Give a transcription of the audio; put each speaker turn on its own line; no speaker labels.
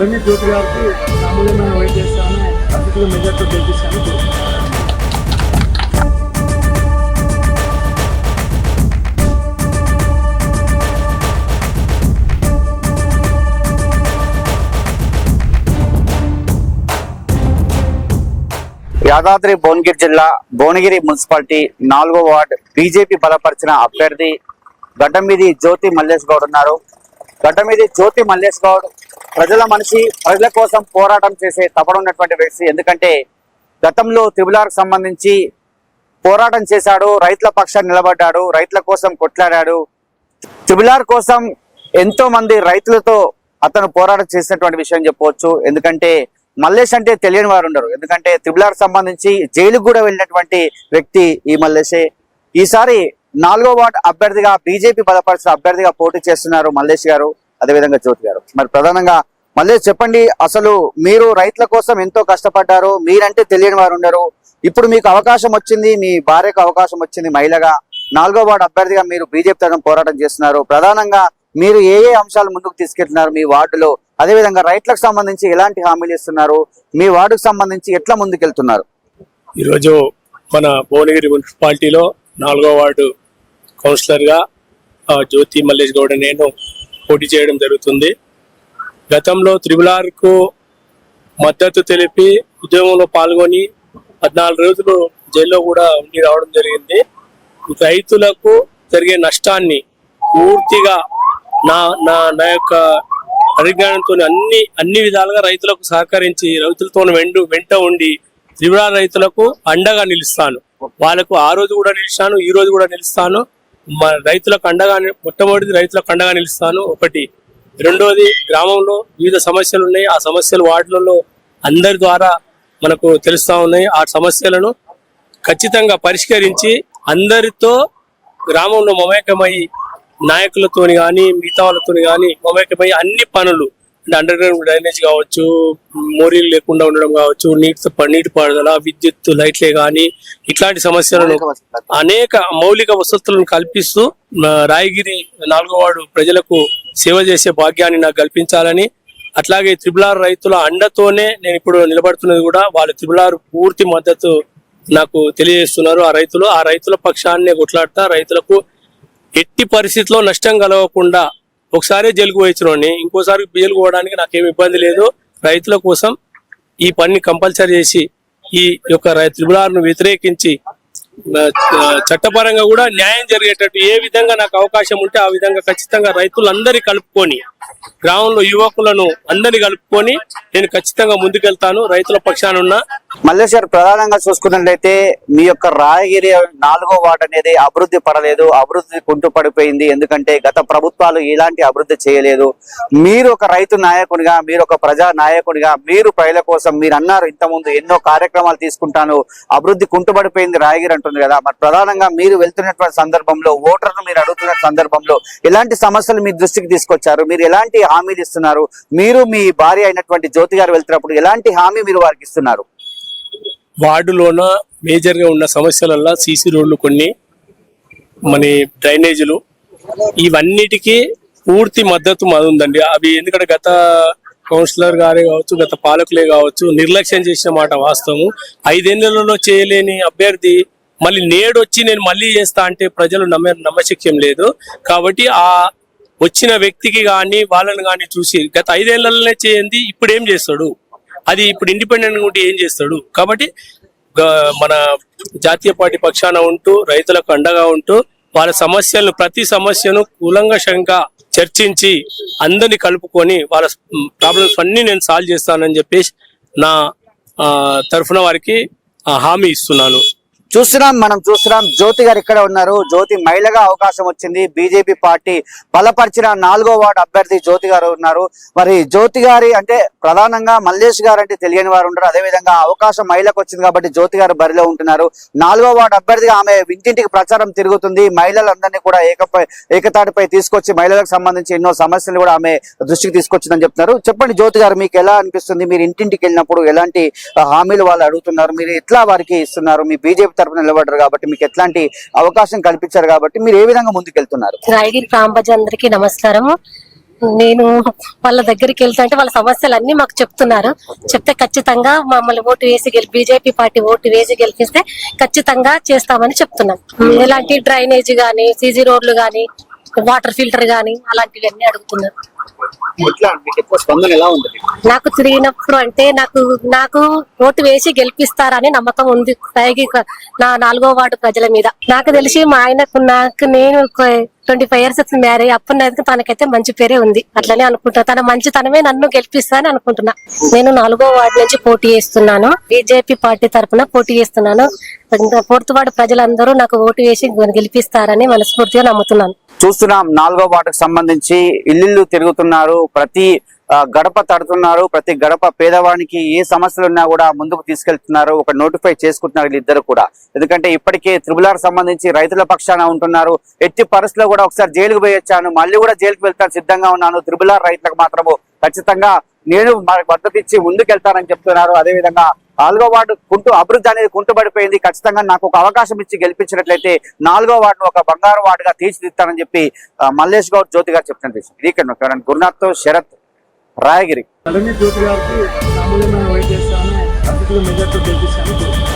మళ్ళీ జ్యోతి గారికి మామూలుగా వెయిట్ చేస్తాను, అతిథుల మెజార్టీతో గెలిపిస్తాను.
యాదాద్రి భువనగిరి జిల్లా భువనగిరి మున్సిపాలిటీ 4వ వార్డు బీజేపీ బలపరిచిన అభ్యర్థి గడ్డమీది జ్యోతి మల్లేష్ గౌడ్ ఉన్నారు. గడ్డమీది జ్యోతి మల్లేష్ గౌడ్ ప్రజల మనిషి, ప్రజల కోసం పోరాటం చేసే తపనున్నటువంటి వ్యక్తి. ఎందుకంటే గతంలో త్రిబులార్కు సంబంధించి పోరాటం చేశాడు, రైతుల పక్షాన్ని నిలబడ్డాడు, రైతుల కోసం కొట్లాడాడు. త్రిబులార్ కోసం ఎంతో మంది రైతులతో అతను పోరాటం చేసినటువంటి విషయం చెప్పవచ్చు. ఎందుకంటే మల్లేష్ అంటే తెలియని వారు ఉండరు. ఎందుకంటే త్రిబులార్ సంబంధించి జైలుకు కూడా వెళ్ళినటువంటి వ్యక్తి ఈ మల్లేషే. ఈసారి 4వ వార్డు అభ్యర్థిగా బీజేపీ బలపరిచిన అభ్యర్థిగా పోటీ చేస్తున్నారు మల్లేష్ గారు, అదేవిధంగా జ్యోతి గారు. మరి ప్రధానంగా మల్లేష్ చెప్పండి, అసలు మీరు రైతుల కోసం ఎంతో కష్టపడ్డారు, మీరంటే తెలియని వారు ఉండరు. ఇప్పుడు మీకు అవకాశం వచ్చింది, మీ భార్యకు అవకాశం వచ్చింది, మహిళగా 4వ వార్డు అభ్యర్థిగా మీరు బీజేపీ తరఫున పోరాటం చేస్తున్నారు. ప్రధానంగా మీరు ఏ అంశాలు ముందుకు తీసుకెళ్తున్నారు మీ వార్డులో, అదేవిధంగా రైతులకు సంబంధించి ఎలాంటి హామీలు ఇస్తున్నారు, మీ వార్డుకు సంబంధించి ఎట్లా ముందుకెళ్తున్నారు?
ఈరోజు మన భువనగిరి మున్సిపాలిటీలో 4వ వార్డు కౌన్సిలర్ గా జ్యోతి మల్లేష్ గౌడ్ నేను పోటీ చేయడం జరుగుతుంది. గతంలో త్రిబులార్కు మద్దతు తెలిపి ఉద్యమంలో పాల్గొని 14 రోజులు జైల్లో కూడా ఉండి రావడం జరిగింది. రైతులకు జరిగే నష్టాన్ని పూర్తిగా నా యొక్క పరిజ్ఞానంతో అన్ని విధాలుగా రైతులకు సహకరించి రైతులతో వెంట ఉండి త్రిబులార్ రైతులకు అండగా నిలుస్తాను. వాళ్ళకు ఆ రోజు కూడా నిలిచాను, ఈ రోజు కూడా నిలుస్తాను. రైతులకు అండగా, మొట్టమొదటిది రైతులకు అండగా నిలుస్తాను. ఒకటి. రెండోది, గ్రామంలో వివిధ సమస్యలు ఉన్నాయి. ఆ సమస్యలు వార్డులలో అందరి ద్వారా మనకు తెలుస్తా ఉన్నాయి. ఆ సమస్యలను ఖచ్చితంగా పరిష్కరించి అందరితో గ్రామంలో మమేకమై నాయకులతోని కానీ మిగతా వాళ్ళతోని కానీ మమేకమై అన్ని పనులు అంటే అండర్ గ్రౌండ్ డ్రైనేజ్ కావచ్చు, మోరీలు లేకుండా ఉండడం కావచ్చు, నీటి పారుదల, విద్యుత్ లైట్లే కానీ ఇట్లాంటి సమస్యలను అనేక మౌలిక వసతులను కల్పిస్తూ రాయగిరి 4వ వార్డు ప్రజలకు సేవ చేసే భాగ్యాన్ని నాకు కల్పించాలని, అట్లాగే త్రిబులార్ రైతుల అండతోనే నేను ఇప్పుడు నిలబడుతున్నది కూడా. వాళ్ళు త్రిబులార్ పూర్తి మద్దతు నాకు తెలియజేస్తున్నారు. ఆ రైతుల పక్షాన్నే కొట్లాడతా. రైతులకు ఎట్టి పరిస్థితిలో నష్టం కలగకుండా, ఒకసారి జైలుకు పోయించుకోండి, ఇంకోసారి జైలుకు పోవడానికి నాకేమి ఇబ్బంది లేదు. రైతుల కోసం ఈ పని కంపల్సరీ చేసి ఈ యొక్క త్రిబులార్ను వ్యతిరేకించి చట్టపరంగా కూడా న్యాయం జరిగేటట్టు ఏ విధంగా నాకు అవకాశం ఉంటే ఆ విధంగా ఖచ్చితంగా రైతులందరినీ కలుపుకొని, గ్రామంలో యువకులను అందరినీ కలుపుకొని నేను ఖచ్చితంగా ముందుకెళ్తాను. రైతుల పక్షాన ఉన్నా.
మల్లేష్ గారు, ప్రధానంగా చూసుకున్నట్లయితే మీ యొక్క రాయగిరి 4వ వార్డు అనేది అభివృద్ధి పడలేదు, అభివృద్ధి కుంటు పడిపోయింది. ఎందుకంటే గత ప్రభుత్వాలు ఎలాంటి అభివృద్ధి చేయలేదు. మీరు ఒక రైతు నాయకుడిగా, మీరు ఒక ప్రజా నాయకుడిగా, మీరు ప్రజల కోసం మీరు అన్నారు ఇంతకుముందు ఎన్నో కార్యక్రమాలు తీసుకుంటాను, అభివృద్ధి కుంటుపడిపోయింది రాయగిరి అంటుంది కదా. మరి ప్రధానంగా మీరు వెళ్తున్నటువంటి సందర్భంలో, ఓటర్ను మీరు అడుగుతున్న సందర్భంలో ఎలాంటి సమస్యలు మీ దృష్టికి తీసుకొచ్చారు, మీరు ఎలాంటి హామీలు ఇస్తున్నారు, మీరు మీ భార్య అయినటువంటి జ్యోతి గారు వెళ్తున్నప్పుడు ఎలాంటి హామీ మీరు వారికి ఇస్తున్నారు?
వార్డులోన మేజర్ గా ఉన్న సమస్యలల్లో సీసీ రోడ్లు, కొన్ని మన డ్రైనేజీలు, ఇవన్నిటికీ పూర్తి మద్దతు ఉందండి. అవి ఎందుకంటే గత కౌన్సిలర్ గారే కావచ్చు, గత పాలకులే కావచ్చు, నిర్లక్ష్యం చేసిన మాట వాస్తవం. 5 ఏళ్లలో చేయలేని అభ్యర్థి మళ్ళీ నేడొచ్చి నేను మళ్ళీ చేస్తా అంటే ప్రజలు నమ్మశక్యం లేదు. కాబట్టి ఆ వచ్చిన వ్యక్తికి కానీ వాళ్ళని కానీ చూసి గత 5 ఏళ్లలోనే చేయండి, ఇప్పుడు ఏం చేస్తాడు, అది ఇప్పుడు ఇండిపెండెంట్ ఉంటే ఏం చేస్తాడు. కాబట్టి మన జాతీయ పార్టీ పక్షాన ఉంటూ రైతులకు అండగా ఉంటూ వాళ్ళ సమస్యలను, ప్రతి సమస్యను కూలంకషంగా చర్చించి అందరినీ కలుపుకొని వాళ్ళ ప్రాబ్లమ్స్ అన్ని నేను సాల్వ్ చేస్తానని చెప్పేసి నా తరఫున వారికి హామీ ఇస్తున్నాను.
మనం చూస్తున్నాం జ్యోతి గారు ఇక్కడ ఉన్నారు. జ్యోతి మహిళగా అవకాశం వచ్చింది. బీజేపీ పార్టీ బలపరిచిన 4వ వార్డు అభ్యర్థి జ్యోతి గారు ఉన్నారు. మరి జ్యోతి గారి అంటే ప్రధానంగా మల్లేష్ గారు అంటే తెలియని వారు ఉండరు. అదేవిధంగా అవకాశం మహిళకు వచ్చింది కాబట్టి జ్యోతి గారు బరిలో ఉంటున్నారు. 4వ వార్డు అభ్యర్థిగా ఆమె ఇంటింటికి ప్రచారం తిరుగుతుంది. మహిళలందరినీ కూడా ఏకతాటిపై తీసుకొచ్చి మహిళలకు సంబంధించి ఎన్నో సమస్యలు కూడా ఆమె దృష్టికి తీసుకొచ్చిందని చెప్తున్నారు. చెప్పండి జ్యోతి గారు, మీకు ఎలా అనిపిస్తుంది? మీరు ఇంటింటికి వెళ్ళినప్పుడు ఎలాంటి హామీలు వాళ్ళు అడుగుతున్నారు, మీరు ఎట్లా వారికి ఇస్తున్నారు? మీ బీజేపీ తరపున నిలబడ్డారు కాబట్టి మీకు ఎట్లాంటి అవకాశం కల్పించారు కాబట్టి మీరు ఏ విధంగా ముందుకెళ్తున్నారు?
రాయగిరి గ్రామ ప్రజలందరికీ నమస్కారం. నేను వాళ్ళ దగ్గరికి వెళ్తా అంటే వాళ్ళ సమస్యలు అన్ని మాకు చెప్తున్నారు. చెప్తే ఖచ్చితంగా మమ్మల్ని ఓటు వేసి బీజేపీ పార్టీ ఓటు వేసి గెలిపిస్తే ఖచ్చితంగా చేస్తామని చెప్తున్నాం. ఎలాంటి డ్రైనేజ్ గానీ, సీసీ రోడ్లు గానీ, వాటర్ ఫిల్టర్ గానీ అలాంటివి అన్ని అడుగుతున్నారు.
ఎట్లా మీకు ఎక్కువ స్పందన ఎలా ఉంది?
నాకు తిరిగినప్పుడు అంటే నాకు ఓటు వేసి గెలిపిస్తారని నమ్మకం ఉంది నా 4వ వార్డు ప్రజల మీద. నాకు తెలిసి మా ఆయనకు నేను 25 years మ్యారేజ్ అప్పుడు తనకైతే మంచి పేరే ఉంది. అట్లనే అనుకుంటా, తన మంచితనమే నన్ను గెలిపిస్తా అని అనుకుంటున్నా. నేను 4వ వార్డు నుంచి పోటీ చేస్తున్నాను. బీజేపీ పార్టీ తరఫున పోటీ చేస్తున్నాను. 4th వార్డు ప్రజలందరూ నాకు ఓటు వేసి గెలిపిస్తారని మనస్ఫూర్తిగా నమ్ముతున్నాను.
చూస్తున్నాం 4వ వార్డుకు సంబంధించి ఇల్లు తిరుగుతున్నారు, ప్రతి గడప తడుతున్నారు, ప్రతి గడప పేదవానికి ఏ సమస్యలు ఉన్నా కూడా ముందుకు తీసుకెళ్తున్నారు. ఒక నోటిఫై చేసుకుంటున్నారు వీళ్ళిద్దరు కూడా. ఎందుకంటే ఇప్పటికే త్రిబులార్ సంబంధించి రైతుల పక్షాన ఉంటున్నారు. ఎట్టి పరిస్థితుల్లో కూడా ఒకసారి జైలుకు పోయి వచ్చాను, మళ్ళీ కూడా జైలుకు వెళ్తాను సిద్ధంగా ఉన్నాను. త్రిబులార్ రైతులకు మాత్రము ఖచ్చితంగా నేను మద్దతు ఇచ్చి ముందుకెళ్తానని చెప్తున్నారు. అదేవిధంగా 4వ వార్డు అభివృద్ధి అనేది కుంటుపడిపోయింది. ఖచ్చితంగా నాకు ఒక అవకాశం ఇచ్చి గెలిపించినట్లయితే 4వ వార్డును ఒక బంగారు వార్డుగా తీర్చిదిద్దానని చెప్పి మల్లేష్ గౌడ్ జ్యోతి గారు చెప్తున్నారు. గురునాథ్ శరత్, రాయగిరి.
గడ్డమీది జ్యోతి గారికి మామూలుగా వైట్ చేస్తామని అతిథుల మెజార్టీతో గెలిపిస్తాను.